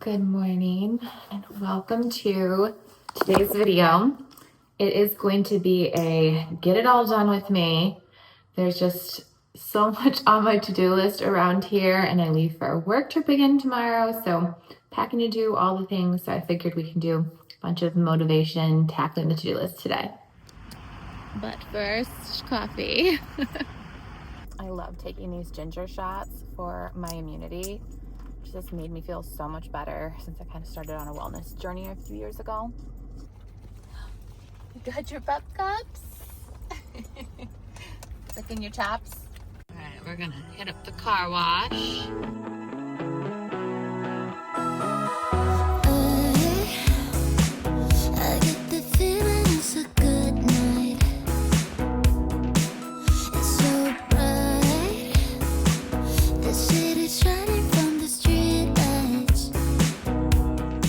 Good morning and welcome to today's video. It is going to be a get it all done with me. There's just so much on my to-do list around here and I leave for a work trip again tomorrow. So packing to do all the things. So I figured we can do a bunch of motivation tackling the to-do list today. But first, coffee. I love taking these ginger shots for my immunity. Just made me feel so much better since I kind of started on a wellness journey a few years ago. You got your pep cups? Licking your chops? All right, we're gonna hit up the car wash. I get the feeling it's a good night. It's so bright. The city's shining from the street lights.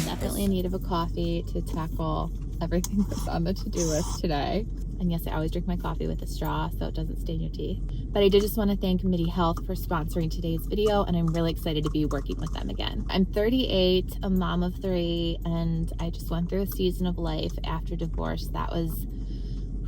Definitely in need of a coffee to tackle everything that's on the to-do list today. And yes, I always drink my coffee with a straw so it doesn't stain your teeth. But I did just want to thank Midi Health for sponsoring today's video, and I'm really excited to be working with them again. I'm 38, a mom of 3, and I just went through a season of life after divorce that was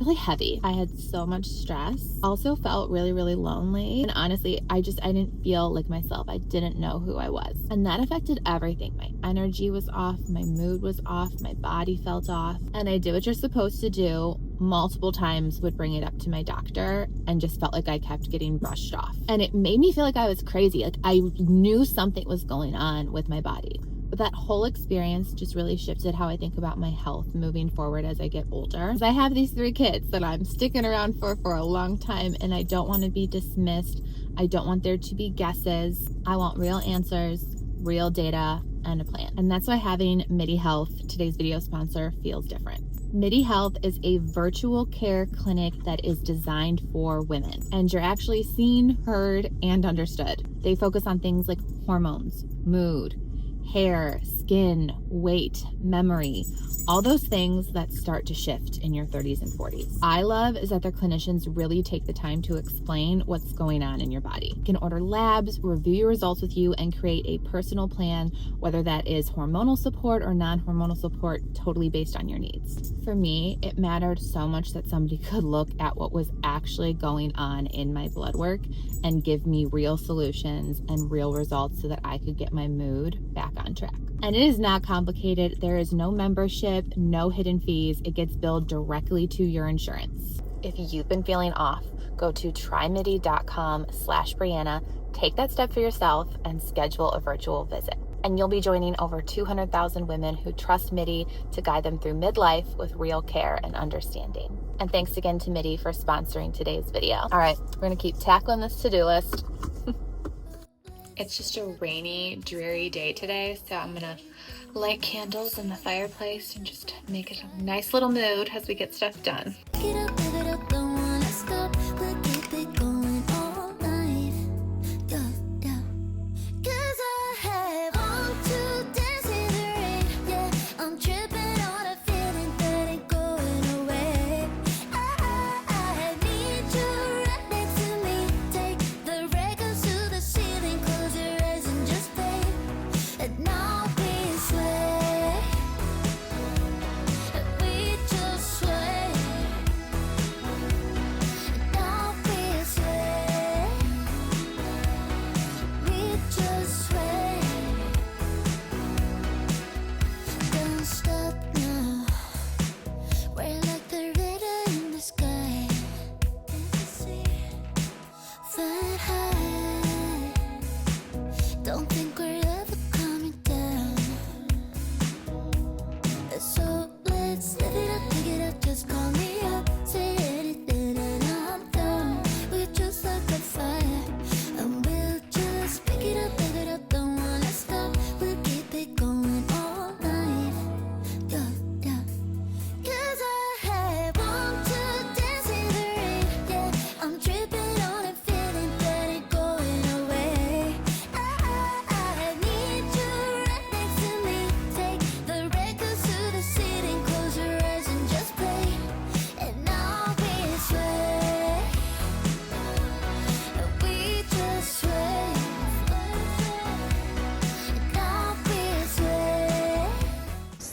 really heavy. I had so much stress. Also felt really, really lonely. And honestly, I didn't feel like myself. I didn't know who I was. And that affected everything. My energy was off, my mood was off, my body felt off. And I did what you're supposed to do. Multiple times would bring it up to my doctor and just felt like I kept getting brushed off. And it made me feel like I was crazy. Like I knew something was going on with my body. But that whole experience just really shifted how I think about my health moving forward as I get older. Because I have these 3 kids that I'm sticking around for a long time, and I don't want to be dismissed. I don't want there to be guesses. I want real answers, real data, and a plan. And that's why having Midi Health, today's video sponsor, feels different. Midi Health is a virtual care clinic that is designed for women, and you're actually seen, heard, and understood. They focus on things like hormones, mood, hair, skin, weight, memory, all those things that start to shift in your 30s and 40s. I love is that their clinicians really take the time to explain what's going on in your body. You can order labs, review your results with you, and create a personal plan, whether that is hormonal support or non-hormonal support, totally based on your needs. For me, it mattered so much that somebody could look at what was actually going on in my blood work and give me real solutions and real results so that I could get my mood back on track. And it is not complicated. There is no membership, no hidden fees. It gets billed directly to your insurance. If you've been feeling off, go to trymidi.com/Brianna, take that step for yourself, and schedule a virtual visit. And you'll be joining over 200,000 women who trust Midi to guide them through midlife with real care and understanding. And thanks again to Midi for sponsoring today's video. All right, we're gonna keep tackling this to-do list. It's just a rainy, dreary day today, so I'm gonna light candles in the fireplace and just make it a nice little mood as we get stuff done. Get up, live it up, don't wanna stop, we'll keep it going all night. Go, go. 'Cause I have on to dance in the rain, yeah, I'm tripping on a feeling that ain't going away. I need you right next to me, take the records to the ceiling, close your eyes and just play, and now we sway, we just sway.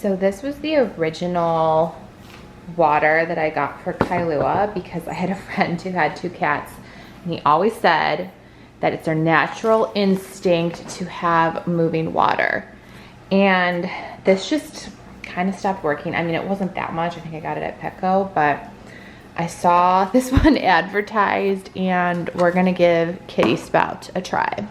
So this was the original water that I got for Kailua because I had a friend who had 2 cats, and he always said that it's their natural instinct to have moving water. And this just kind of stopped working. I mean, it wasn't that much. I think I got it at Petco, but I saw this one advertised, and we're gonna give Kitty Spout a try.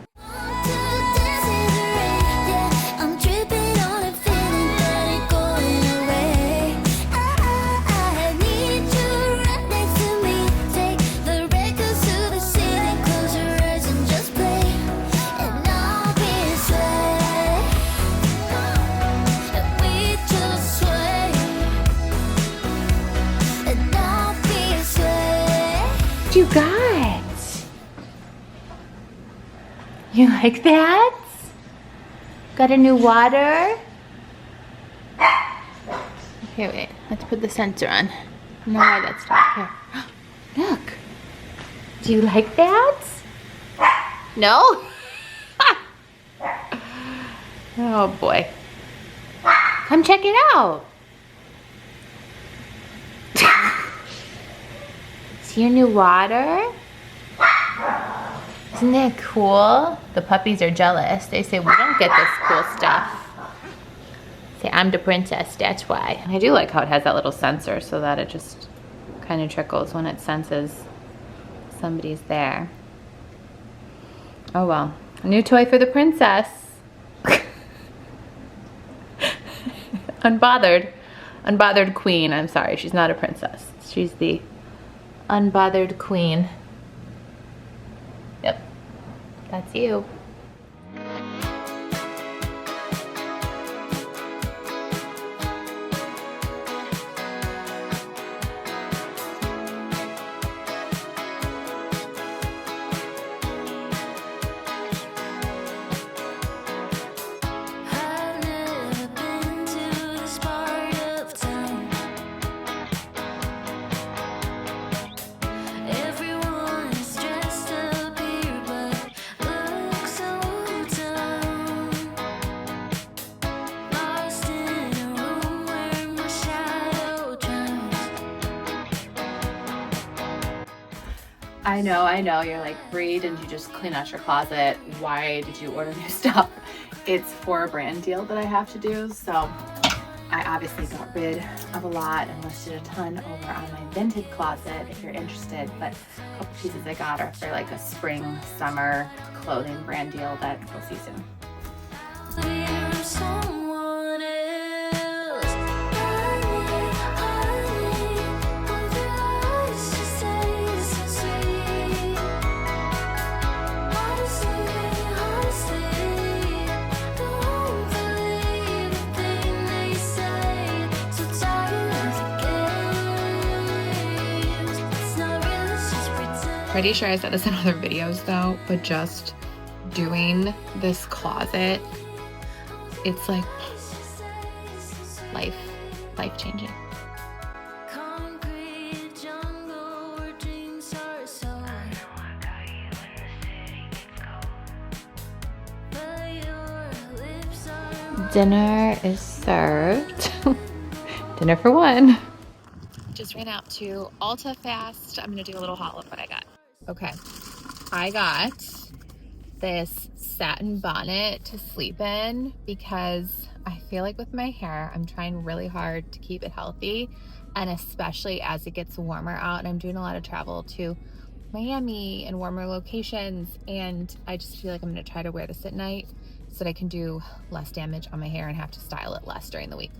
You got? You like that? Got a new water? Here, wait. Let's put the sensor on. I don't know why that's stuck here. Look. Do you like that? No? Oh boy. Come check it out. See your new water? Isn't that cool? The puppies are jealous. They say, we don't get this cool stuff. Say, I'm the princess, that's why. I do like how it has that little sensor so that it just kind of trickles when it senses somebody's there. Oh well, a new toy for the princess. Unbothered queen. I'm sorry, she's not a princess. She's the unbothered queen. Yep, that's you. I know, you're like, Bree, didn't you just clean out your closet? Why did you order new stuff? It's for a brand deal that I have to do, so I obviously got rid of a lot and listed a ton over on my Vinted closet if you're interested, but a couple pieces I got are for like a spring, summer clothing brand deal that we'll see soon. Pretty sure I said this in other videos though, but just doing this closet, it's like life changing. Dinner is served. Dinner for one. Just ran out to Ulta fast. I'm gonna do a little haul of what I got. Okay, I got this satin bonnet to sleep in because I feel like with my hair, I'm trying really hard to keep it healthy, and especially as it gets warmer out and I'm doing a lot of travel to Miami and warmer locations, and I just feel like I'm gonna try to wear this at night so that I can do less damage on my hair and have to style it less during the week.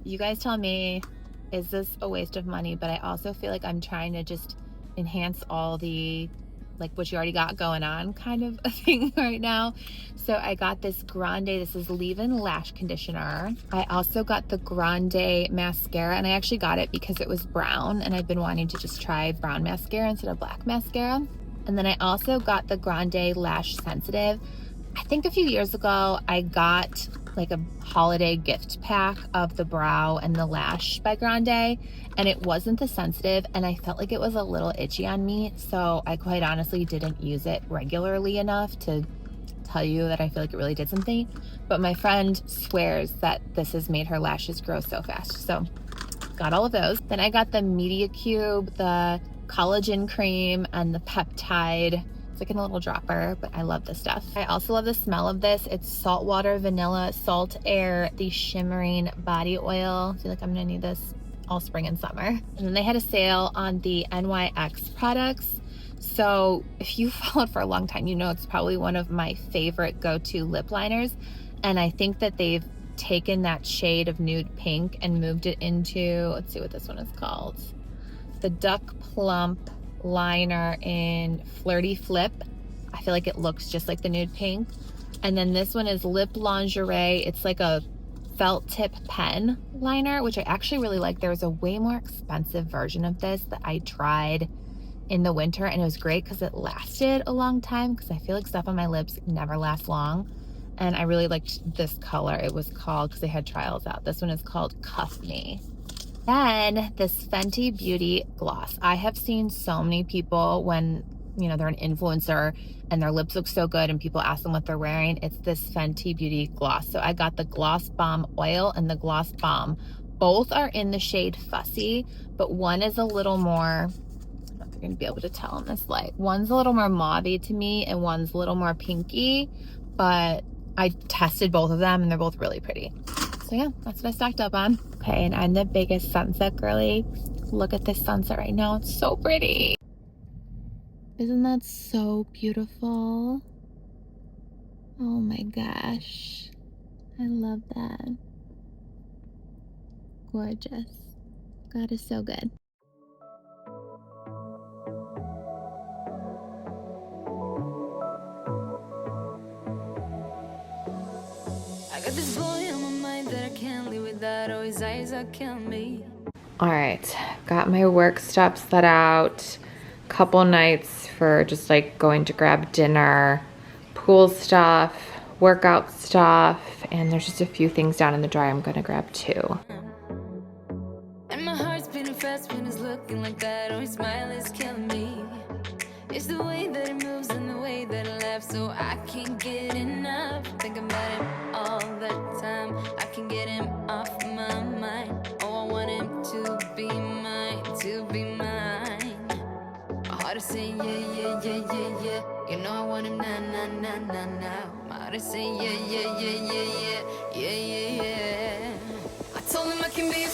You guys tell me, is this a waste of money? But I also feel like I'm trying to just enhance all the, like, what you already got going on kind of a thing right now. So I got this Grande, this is leave-in lash conditioner. I also got the Grande mascara, and I actually got it because it was brown, and I've been wanting to just try brown mascara instead of black mascara. And then I also got the Grande Lash Sensitive. I think a few years ago, I got like a holiday gift pack of the brow and the lash by Grande, and it wasn't the sensitive, and I felt like it was a little itchy on me, so I quite honestly didn't use it regularly enough to tell you that I feel like it really did something, but my friend swears that this has made her lashes grow so fast. So got all of those. Then I got the Media Cube, the collagen cream, and the peptide. It's like in a little dropper, but I love this stuff. I also love the smell of this. It's saltwater, vanilla, salt air, the shimmering body oil. I feel like I'm gonna need this all spring and summer. And then they had a sale on the NYX products. So if you followed for a long time, you know it's probably one of my favorite go-to lip liners. And I think that they've taken that shade of nude pink and moved it into, let's see what this one is called. The Duck Plump liner in Flirty Flip. I feel like it looks just like the nude pink. And then this one is Lip Lingerie. It's like a felt tip pen liner, which I actually really like. There was a way more expensive version of this that I tried in the winter, and it was great because it lasted a long time, because I feel like stuff on my lips never lasts long. And I really liked this color. It was called, because they had trials out, this one is called Cuff Me. Then this Fenty Beauty gloss. I have seen so many people when, you know, they're an influencer and their lips look so good and people ask them what they're wearing. It's this Fenty Beauty gloss. So I got the Gloss Bomb Oil and the Gloss Bomb. Both are in the shade Fussy, but one is a little more, I don't know if you're gonna be able to tell in this light. One's a little more mauve-y to me and one's a little more pinky, but I tested both of them and they're both really pretty. So yeah, that's what I stocked up on. Okay, and I'm the biggest sunset girly. Look at this sunset right now. It's so pretty. Isn't that so beautiful? Oh my gosh. I love that. Gorgeous. God is so good. I got this boy on my mind that I can't live without. Oh, his eyes are killing me. All right, got my work stuff set out. Couple nights for just like going to grab dinner, pool stuff, workout stuff, and there's just a few things down in the dryer I'm gonna grab too. And my heart's beating fast when it's looking like that. Oh, his smile is killing me. It's the way that it moves and the way that it laughs, so I can't get enough. Think about him all the time. I can get him off my mind. Oh, I want him to be mine, to be mine. My heart is saying yeah, yeah, yeah, yeah, yeah. You know I want him now, now, now, now, now. My heart is saying yeah, yeah, yeah, yeah, yeah, yeah, yeah, yeah. I told him I can be